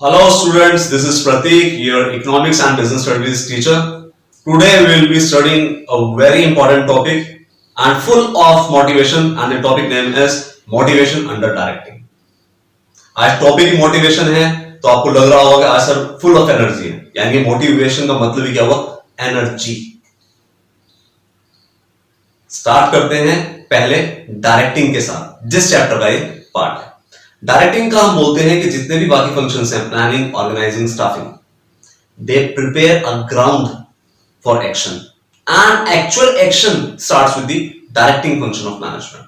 Hello students, this is Pratik, your economics and business studies teacher. Today we will be studying a very important topic and full of motivation, and the topic name is motivation under directing. आज topic ही motivation है तो आपको लग रहा होगा कि आज sir full of energy है, यानी मोटिवेशन का मतलब ही क्या हुआ? एनर्जी। स्टार्ट करते हैं पहले डायरेक्टिंग के साथ, जिस चैप्टर का ये पार्ट है। डायरेक्टिंग का हम बोलते हैं कि जितने भी बाकी फंक्शंस हैं, planning, organising, staffing, they prepare a ground for action and actual action starts with the directing function of management.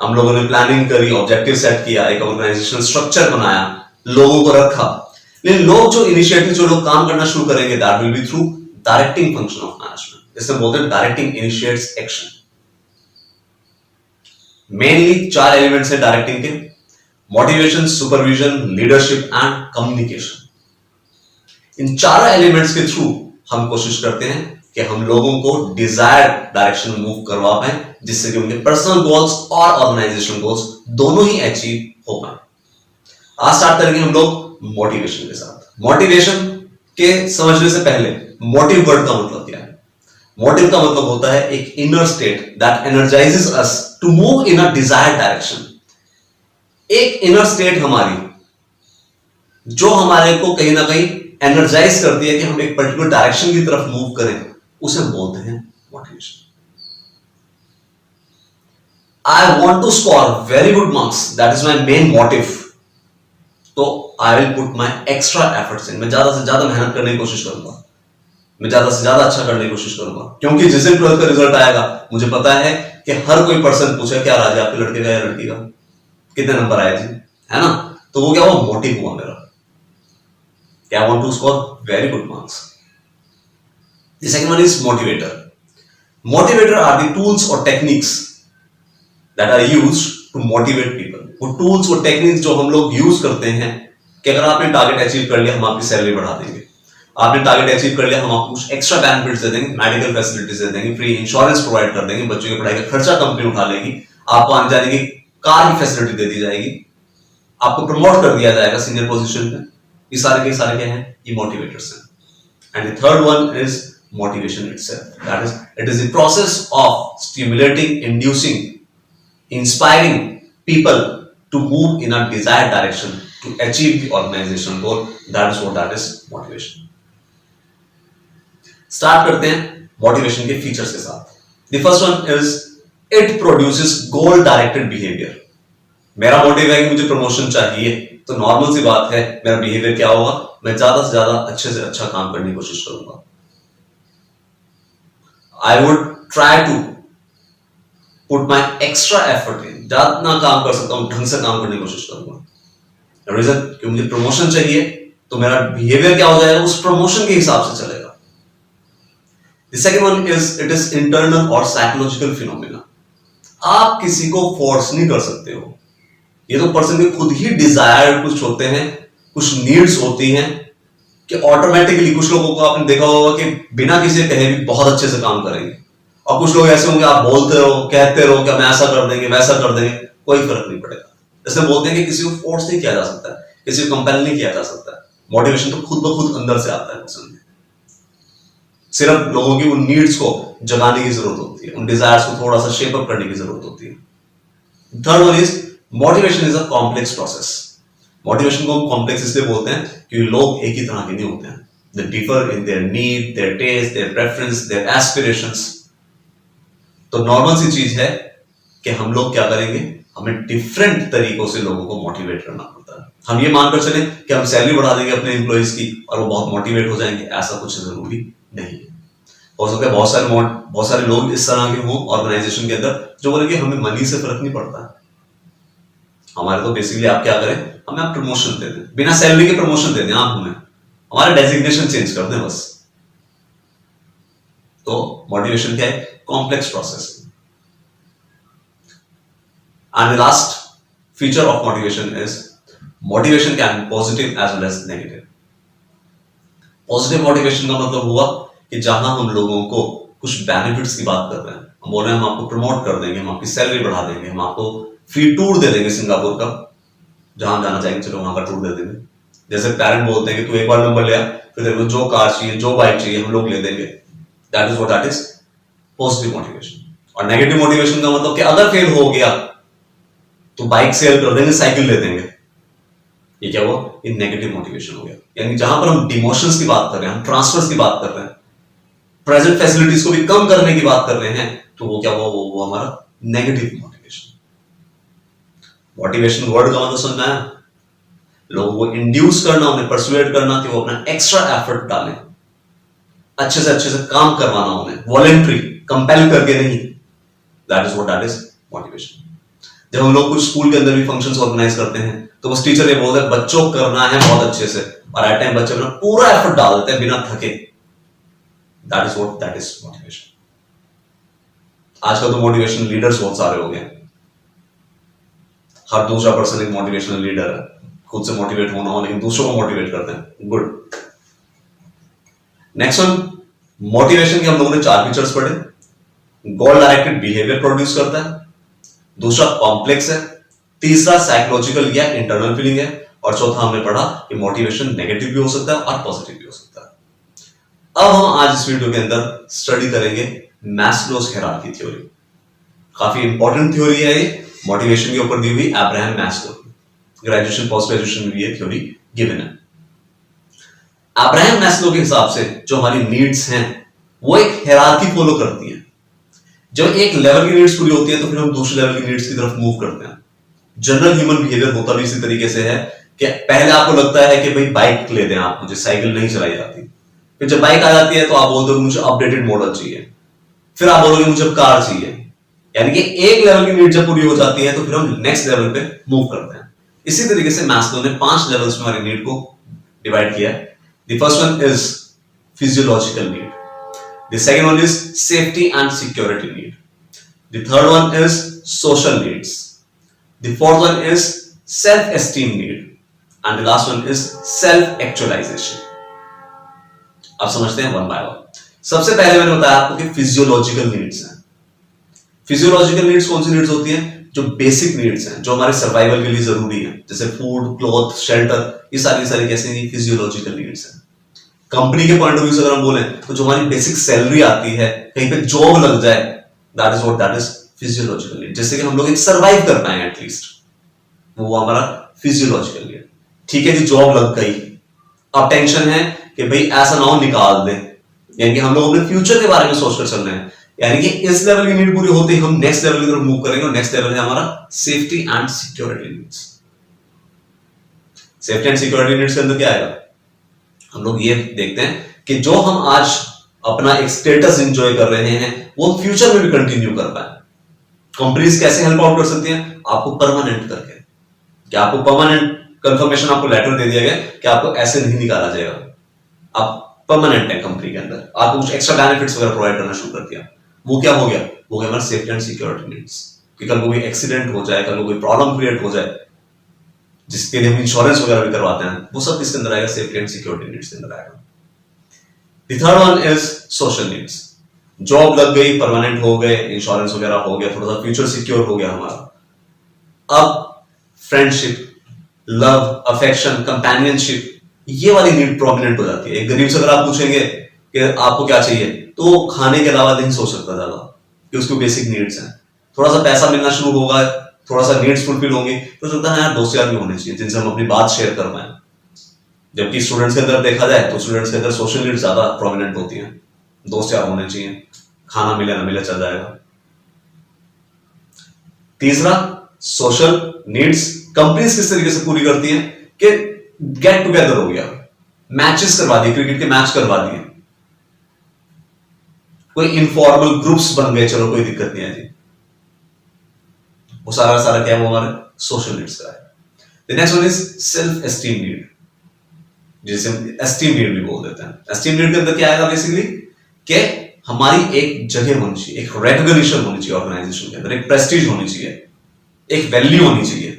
हम लोगों ने प्लानिंग करी, ऑब्जेक्टिव सेट किया, एक ऑर्गेनाइजेशनल स्ट्रक्चर बनाया, लोगों को रखा, लेकिन लोग जो इनिशिएटिव जो लोग काम करना शुरू करेंगे that will be through directing function of management. इससे बोलते हैं directing initiates action. Mainly 4 elements हैं डायरेक्टिंग के: motivation, supervision, leadership and communication. इन चारों एलिमेंट्स के थ्रू हम कोशिश करते हैं कि हम लोगों को डिजायर्ड डायरेक्शन में मूव करवा पाए, जिससे कि उनके पर्सनल गोल्स और ऑर्गेनाइजेशनल गोल्स दोनों ही अचीव हो पाए। आज स्टार्ट करेंगे हम लोग मोटिवेशन के साथ। मोटिवेशन के समझने से पहले मोटिव वर्ड का मतलब क्या है? मोटिव का मतलब होता है एक inner state that energises us to move in a desired direction. एक इनर स्टेट हमारी जो हमारे को कहीं ना कहीं एनर्जाइज करती है कि हम एक पर्टिकुलर डायरेक्शन की तरफ मूव करें, उसे हम बोलते हैं motivation. I want to score very good marks, that is my main motive, तो I will put my extra efforts in. मैं ज्यादा से ज्यादा मेहनत करने की कोशिश करूंगा, मैं ज्यादा से ज्यादा अच्छा करने की कोशिश करूंगा, क्योंकि जिस दिन 12th का रिजल्ट आएगा मुझे पता है कि हर कोई पर्सन पूछे क्या राजा आपके लड़के का या लड़की का कितने नंबर आए जी, है ना? तो वो क्या हुआ? मोटिव हुआ मेरा कि I want to score very good marks. The second one is motivator. Motivator are the tools और techniques that are used to motivate people. वो टूल्स और टेक्निक्स जो हम लोग यूज करते हैं कि अगर आपने टारगेट अचीव कर लिया, हम आपकी सैलरी बढ़ा देंगे। आपने टारगेट अचीव कर लिया, हम आपको कुछ एक्स्ट्रा बेनिफिट्स दे देंगे, मेडिकल फैसिलिटीज दे देंगे, फ्री इंश्योरेंस प्रोवाइड कर देंगे, बच्चों की पढ़ाई का खर्चा कंपनी उठा लेगी, आपको आने जाने की कार की फैसिलिटी दे दी जाएगी, आपको प्रमोट कर दिया जाएगा सीनियर पोजीशन पे। ये सारे के सारे क्या हैं? ये मोटिवेटर्स हैं। And the third one is motivation itself, that is it is the process of stimulating, inducing, inspiring people to move in a desired direction to achieve the organisational goal. That is what that is motivation. Start करते हैं motivation के features के साथ। The first one is it produces goal directed behaviour. मेरा motive है कि मुझे promotion चाहिए, तो नॉर्मल सी बात है मेरा बिहेवियर क्या होगा? मैं ज्यादा से ज्यादा अच्छे से अच्छा काम करने की कोशिश करूंगा। I would try to put my extra effort in, जितना काम कर सकता हूं ढंग से काम करने की कोशिश करूंगा। रीजन कि मुझे प्रमोशन चाहिए, तो मेरा बिहेवियर क्या हो जाएगा? उस प्रमोशन के हिसाब से चलेगा। The second one is it is internal और psychological phenomena। आप किसी को फोर्स नहीं कर सकते हो, ये तो पर्सन के खुद ही डिजायर कुछ होते हैं, कुछ नीड्स होती हैं कि ऑटोमेटिकली कुछ लोगों को आपने देखा होगा कि बिना किसी कहे भी बहुत अच्छे से काम करेंगे, और कुछ लोग ऐसे होंगे आप बोलते रहो, कहते रहो कि हम ऐसा कर देंगे, वैसा कर देंगे, कोई फर्क नहीं पड़ेगा। इसलिए बोलते हैं कि किसी को फोर्स नहीं किया जा सकता है, किसी को कंपेल नहीं किया जा सकता है। मोटिवेशन तो खुद ब खुद अंदर से आता है पर्सन में, सिर्फ लोगों की उन नीड्स को जगाने की जरूरत होती है, उन डिजायर्स को थोड़ा सा शेप अप करने की जरूरत होती है। Third one is motivation is a complex process. Motivation को हम कॉम्प्लेक्स इसलिए बोलते हैं क्योंकि लोग एक ही तरह के नहीं होते हैं। They differ in their need, their taste, their preference, their aspirations. तो नॉर्मल सी चीज है कि हम लोग क्या करेंगे, हमें डिफरेंट तरीकों से लोगों को मोटिवेट करना पड़ता है। हम ये मानकर चले कि हम सैलरी बढ़ा देंगे अपने एम्प्लॉइज की और वो बहुत मोटिवेट हो जाएंगे, ऐसा कुछ जरूरी नहीं है। हो सकता है बहुत सारे लोग इस तरह के हों ऑर्गेनाइजेशन के अंदर जो बोले कि हमें मनी से फर्क नहीं पड़ता, हमारे तो बेसिकली आप क्या करें, हमें आप प्रमोशन दे दें, बिना सैलरी के प्रमोशन दे दें, आप हमें हमारा डेजिग्नेशन चेंज कर दें बस। तो मोटिवेशन क्या है? Complex process. And the last feature of motivation is motivation can be positive as well as negative. Positive motivation का मतलब हुआ कि जहां हम लोगों को कुछ बेनिफिट्स की बात कर रहे हैं, हम बोल रहे हैं हम आपको प्रमोट कर देंगे, हम आपकी सैलरी बढ़ा देंगे, हम आपको फ्री टूर दे देंगे सिंगापुर का, जहां जाना चाहेंगे चलो वहां का टूर दे देंगे, जैसे पेरेंट बोलते हैं कि तू एक बार नंबर ले आ, फिर तेरे को जो कार चाहिए, जो बाइक चाहिए, हम लोग ले देंगे। That is what that is positive motivation. और नेगेटिव मोटिवेशन का मतलब कि अगर फेल हो गया तो बाइक सेल कर देंगे, साइकिल ले देंगे। ये क्या हुआ? ये नेगेटिव मोटिवेशन हो गया। यानी जहां पर हम डिमोशंस की बात कर रहे हैं, हम ट्रांसफर्स की बात कर रहे हैं, प्रेजेंट फैसिलिटीज को भी कम करने की बात कर रहे हैं, तो वो क्या हुआ? वो हमारा नेगेटिव मोटिवेशन। मोटिवेशन वर्ड का मतलब समझ में आया? लोगों को इंड्यूस करना, उन्हें परसुएट करना कि वो अपना एक्स्ट्रा एफर्ट डालें, अच्छे से काम करवाना उन्हें, वॉलेंट्री, कंपेल करके नहीं। That is what that is motivation. जब हम लोग कुछ स्कूल के अंदर भी फंक्शंस ऑर्गेनाइज करते हैं तो बस टीचर ये बोलते हैं बच्चों करना है बहुत अच्छे से, और एट टाइम बच्चे अपना पूरा एफर्ट डाल देते हैं बिना थके। That is what that is motivation. आजकल तो मोटिवेशन लीडर्स बहुत सारे हो गए। हर दूसरा पर्सन एक मोटिवेशनल लीडर है, खुद से मोटिवेट होना हो लेकिन दूसरों को मोटिवेट करते हैं। गुड। नेक्स्ट वन, मोटिवेशन के हम लोगों ने 4 फीचर्स पढ़े। गोल डायरेक्टेड बिहेवियर प्रोड्यूस करता है, दूसरा कॉम्प्लेक्स है, तीसरा साइकोलॉजिकल या इंटरनल फीलिंग है, और चौथा हमने पढ़ा कि मोटिवेशन नेगेटिव भी हो सकता है और पॉजिटिव भी हो सकता है। अब हम आज इस वीडियो के अंदर स्टडी करेंगे मैस्लोज हायरार्की थ्योरी। काफी इंपॉर्टेंट थ्योरी है ये, मोटिवेशन के ऊपर दी हुई Abraham Maslow. Graduation post graduation में भी ये थ्योरी गिवन है। अब्राहम मैस्लो के हिसाब से जो हमारी नीड्स हैं वो एक हायरार्की फॉलो करती है। जब एक लेवल की नीड्स पूरी होती है तो फिर हम दूसरे लेवल की नीड्स की तरफ मूव करते हैं। जनरल ह्यूमन बिहेवियर होता भी इसी तरीके से है कि पहले आपको लगता है कि भाई बाइक ले दें आप, मुझे साइकिल नहीं चलाई जाती। फिर जब बाइक आ जाती है तो आप बोलते हो मुझे अपडेटेड मॉडल चाहिए, फिर आप बोलोगे मुझे कार चाहिए। यानी कि एक लेवल की नीड जब पूरी हो जाती है तो फिर हम नेक्स्ट लेवल पे मूव करते हैं। इसी तरीके से मैस्लो ने 5 लेवल्स में हमारी नीड को डिवाइड किया है। The first one is physiological need, the second one is safety and security need, the third one is social needs, the fourth one is self esteem need, and the last one is self actualisation. अब समझते हैं one by one. सबसे पहले मैंने बताया आपको कि physiological needs हैं। फिजियोलॉजिकल नीड्स कौन सी नीड्स होती हैं? जो बेसिक नीड्स हैं, जो हमारे सर्वाइवल के लिए जरूरी है, जैसे फूड, क्लॉथ, शेल्टर, ये सारी कैसे फिजियोलॉजिकल नीड्स हैं। कंपनी के पॉइंट ऑफ व्यू से अगर हम बोले तो जो हमारी बेसिक सैलरी आती है, कहीं पे जॉब लग जाए, that is what that is physiological need. जैसे कि हम लोग एक सर्वाइव कर पाए एटलीस्ट, वो हमारा फिजियोलॉजिकल नीड। ठीक है जी, जॉब लग गई, अब टेंशन है कि भाई ऐसा ना हो निकाल दे, यानी कि हम लोग अपने फ्यूचर के बारे में सोचकर चल रहे हैं। यानी कि इस लेवल की नीड पूरी होते ही हम नेक्स्ट लेवल की तरफ मूव करेंगे, और नेक्स्ट लेवल है हमारा safety and security needs. Safety and security needs के अंदर क्या आएगा? हम लोग ये देखते हैं कि जो हम आज अपना एक स्टेटस एंजॉय कर रहे हैं वो फ्यूचर में भी कंटिन्यू कर पाए। कंपनीज कैसे हेल्प आउट कर सकती हैं? आपको परमानेंट करके। क्या आपको परमानेंट कंफर्मेशन, आपको लेटर दे दिया गया कि आपको ऐसे नहीं निकाला जाएगा, आप परमानेंट है कंपनी के अंदर, आपको कुछ एक्स्ट्रा बेनिफिट्स वगैरह प्रोवाइड करना शुरू कर दिया। वो क्या हो गया? वो गया हमारा सेफ्टी एंड सिक्योरिटी नीड्स। कि कल को कोई एक्सीडेंट हो जाए, कल को कोई प्रॉब्लम क्रिएट हो जाए, जिसके लिए हम इंश्योरेंस वगैरह भी करवाते हैं, वो सब किसके अंदर आएगा? सेफ्टी एंड सिक्योरिटी नीड्स के अंदर आएगा। The third one is social needs. Job लग गई, परमानेंट हो गए, इंश्योरेंस वगैरह हो गया, थोड़ा सा फ्यूचर सिक्योर हो गया हमारा। अब फ्रेंडशिप, लव, अफेक्शन, कंपेनियनशिप, ये वाली नीड प्रोमिनेंट हो जाती है। एक गरीब से अगर आप पूछेंगे कि आपको क्या चाहिए, तो खाने के अलावा नहीं सोच सकता ज्यादा, कि उसको बेसिक नीड्स हैं। थोड़ा सा पैसा मिलना शुरू होगा, थोड़ा सा नीड्स फुलफिल होंगी, तो सोचता है यार दोस्त यार भी होने चाहिए जिनसे हम अपनी बात शेयर कर पाए। जबकि स्टूडेंट्स के अंदर देखा जाए तो स्टूडेंट्स के अंदर सोशल नीड्स ज्यादा प्रोमिनेंट होती हैं। दोस्त यार होने चाहिए, खाना मिले ना मिले चल जाएगा। तीसरा, सोशल नीड्स कंपनीज किस तरीके से पूरी करती हैं कि गेट टुगेदर हो गया, मैचेस करवा दिए, क्रिकेट के मैच करवा दिए, कोई इनफॉर्मल ग्रुप्स बन गए, चलो कोई दिक्कत नहीं है जी। वो सारा क्या है? वो हमारे सोशल नीड्स का है। Next one is self esteem need, जिसे हम एस्टीम नीड भी बोल देते हैं। एस्टीम नीड के अंदर क्या आएगा बेसिकली? कि हमारी एक जगह होनी चाहिए, एक रिकॉग्निशन होनी चाहिए ऑर्गेनाइजेशन के अंदर, एक प्रेस्टीज होनी चाहिए, एक वैल्यू होनी चाहिए।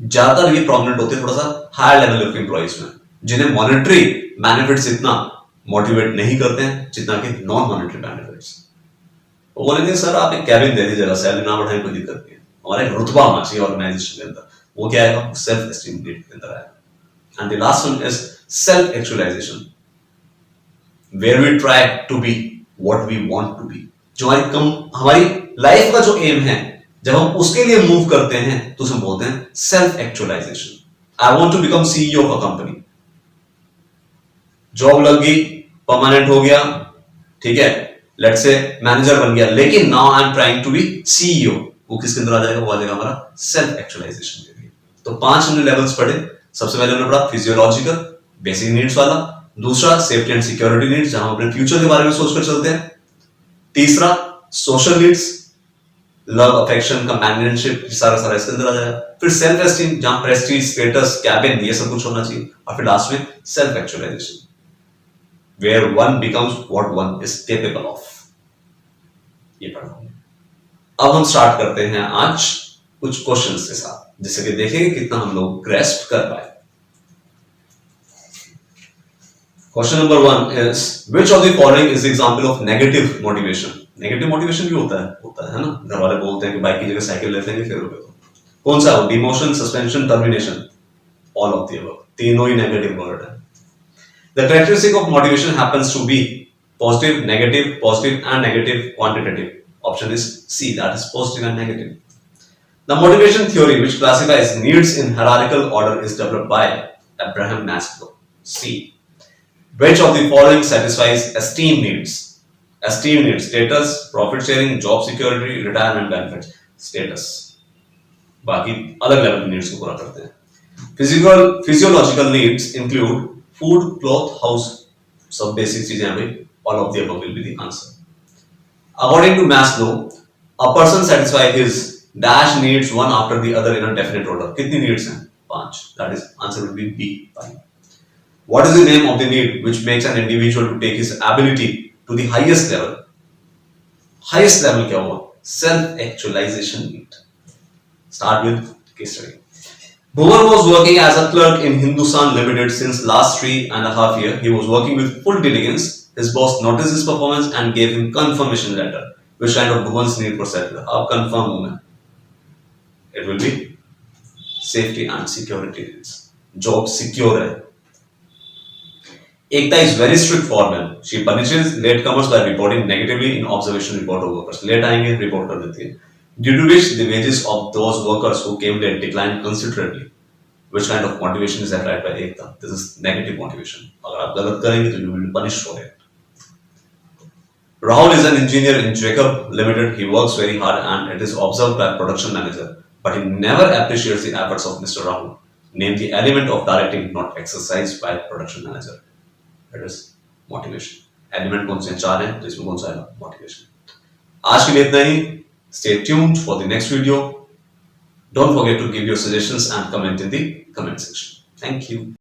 ज्यादातर ये प्रोमिनेंट होते हैं थोड़ा सा हायर लेवल के एम्प्लॉइज में, जिन्हें मॉनेटरी बेनिफिट्स इतना मोटिवेट नहीं करते हैं जितना कि नॉन मॉनेटरी बेनिफिट्स। वो बोलेंगे सर आप एक कैबिन दे दीजिएगा, सैलरी ना बढ़ाएं कोई दिक्कत नहीं है, हमारा एक रुतबा होना चाहिए ऑर्गेनाइजेशन के अंदर। वो क्या आएगा? सेल्फ एस्टीम नीड के अंदर आएगा। And the last one is self-actualization, where we try to be what we want to be. जो हमारी लाइफ का जो एम है, जब हम उसके लिए मूव करते हैं तो उसे बोलते हैं self actualisation. I want to become CEO of a company, job लग गई, परमानेंट हो गया, ठीक है, लेट्स से मैनेजर बन गया, लेकिन now I am trying to be CEO. वो किसके अंदर आ जाएगा? वो आ जाएगा हमारा सेल्फ एक्चुअलाइजेशन के लिए। तो 5 हमने लेवल्स पढ़े। सबसे पहले हमने पढ़ा फिजियोलॉजिकल, बेसिक नीड्स वाला। दूसरा सेफ्टी एंड सिक्योरिटी नीड्स, जहां हम अपने फ्यूचर के बारे में सोचकर चलते हैं। तीसरा social needs, love, affection, companionship, सारा इसके अंदर आ जाएगा। फिर सेल्फ एस्टीम, जहां प्रेस्टीज, स्टेटस, कैबिन, ये सब कुछ होना चाहिए। और फिर लास्ट में self actualisation, where one becomes what one is capable of। ये पढ़ा हमने। अब हम स्टार्ट करते हैं आज कुछ क्वेश्चंस के साथ, जिससे कि देखेंगे कितना हम लोग ग्रेस्प कर पाए। Question number 1 is which of the following is the example of negative motivation? Negative motivation भी होता है ना। घर वाले बोलते हैं कि बाइक की जगह साइकिल ले लेंगे, फिर तो कौन सा? Demotion, suspension, termination, all of the above. तीनों ही नेगेटिव वर्ड है। The characteristic of motivation happens to be positive, and negative quantitative. Option is C, that is positive and negative. The motivation theory, which classifies needs in hierarchical order, is developed by Abraham Maslow. C. Which of the following satisfies esteem needs? Esteem needs: status, profit sharing, job security, retirement benefits. Status. बाकी अलग level की needs को पूरा करते हैं। Physiological needs include food, cloth, house, सब basic चीजें भाई। All of the above will be the answer. According to Maslow, a person satisfies his dash needs one after the other in a definite order. कितनी needs हैं? 5. That is answer will be B. 5. What is the name of the need which makes an individual to take his ability to the highest level? Highest level क्या हुआ? Self-actualization need. Start with case study. Bhuvan was working as a clerk in Hindustan Limited since last 3.5 years. He was working with full diligence. His boss noticed his performance and gave him confirmation letter. Which kind of Bhuvan's need for settler? अब confirm हूँ मैं। It will be safety and security needs. Job secure है। Ekta is very strict foreman. She punishes latecomers by reporting negatively in observation report of workers. Late आएंगे, report कर देती है। Due to which the wages of those workers who came late declined considerably. Which kind of motivation is applied by Ekta? This is negative motivation. अगर आप गलत करेंगे तो you will be punished for it. Rahul is an engineer in Jacob Limited. He works very hard and it is observed by production manager, but he never appreciates the efforts of Mr. Rahul. Name the element of directing not exercised by production manager. That is motivation. Element कौन से 4 हैं, तो इसमें कौन सा आएगा? Motivation. आज के लिए इतना ही। Stay tuned for the next video. Don't forget to give your suggestions and comment in the comment section. Thank you.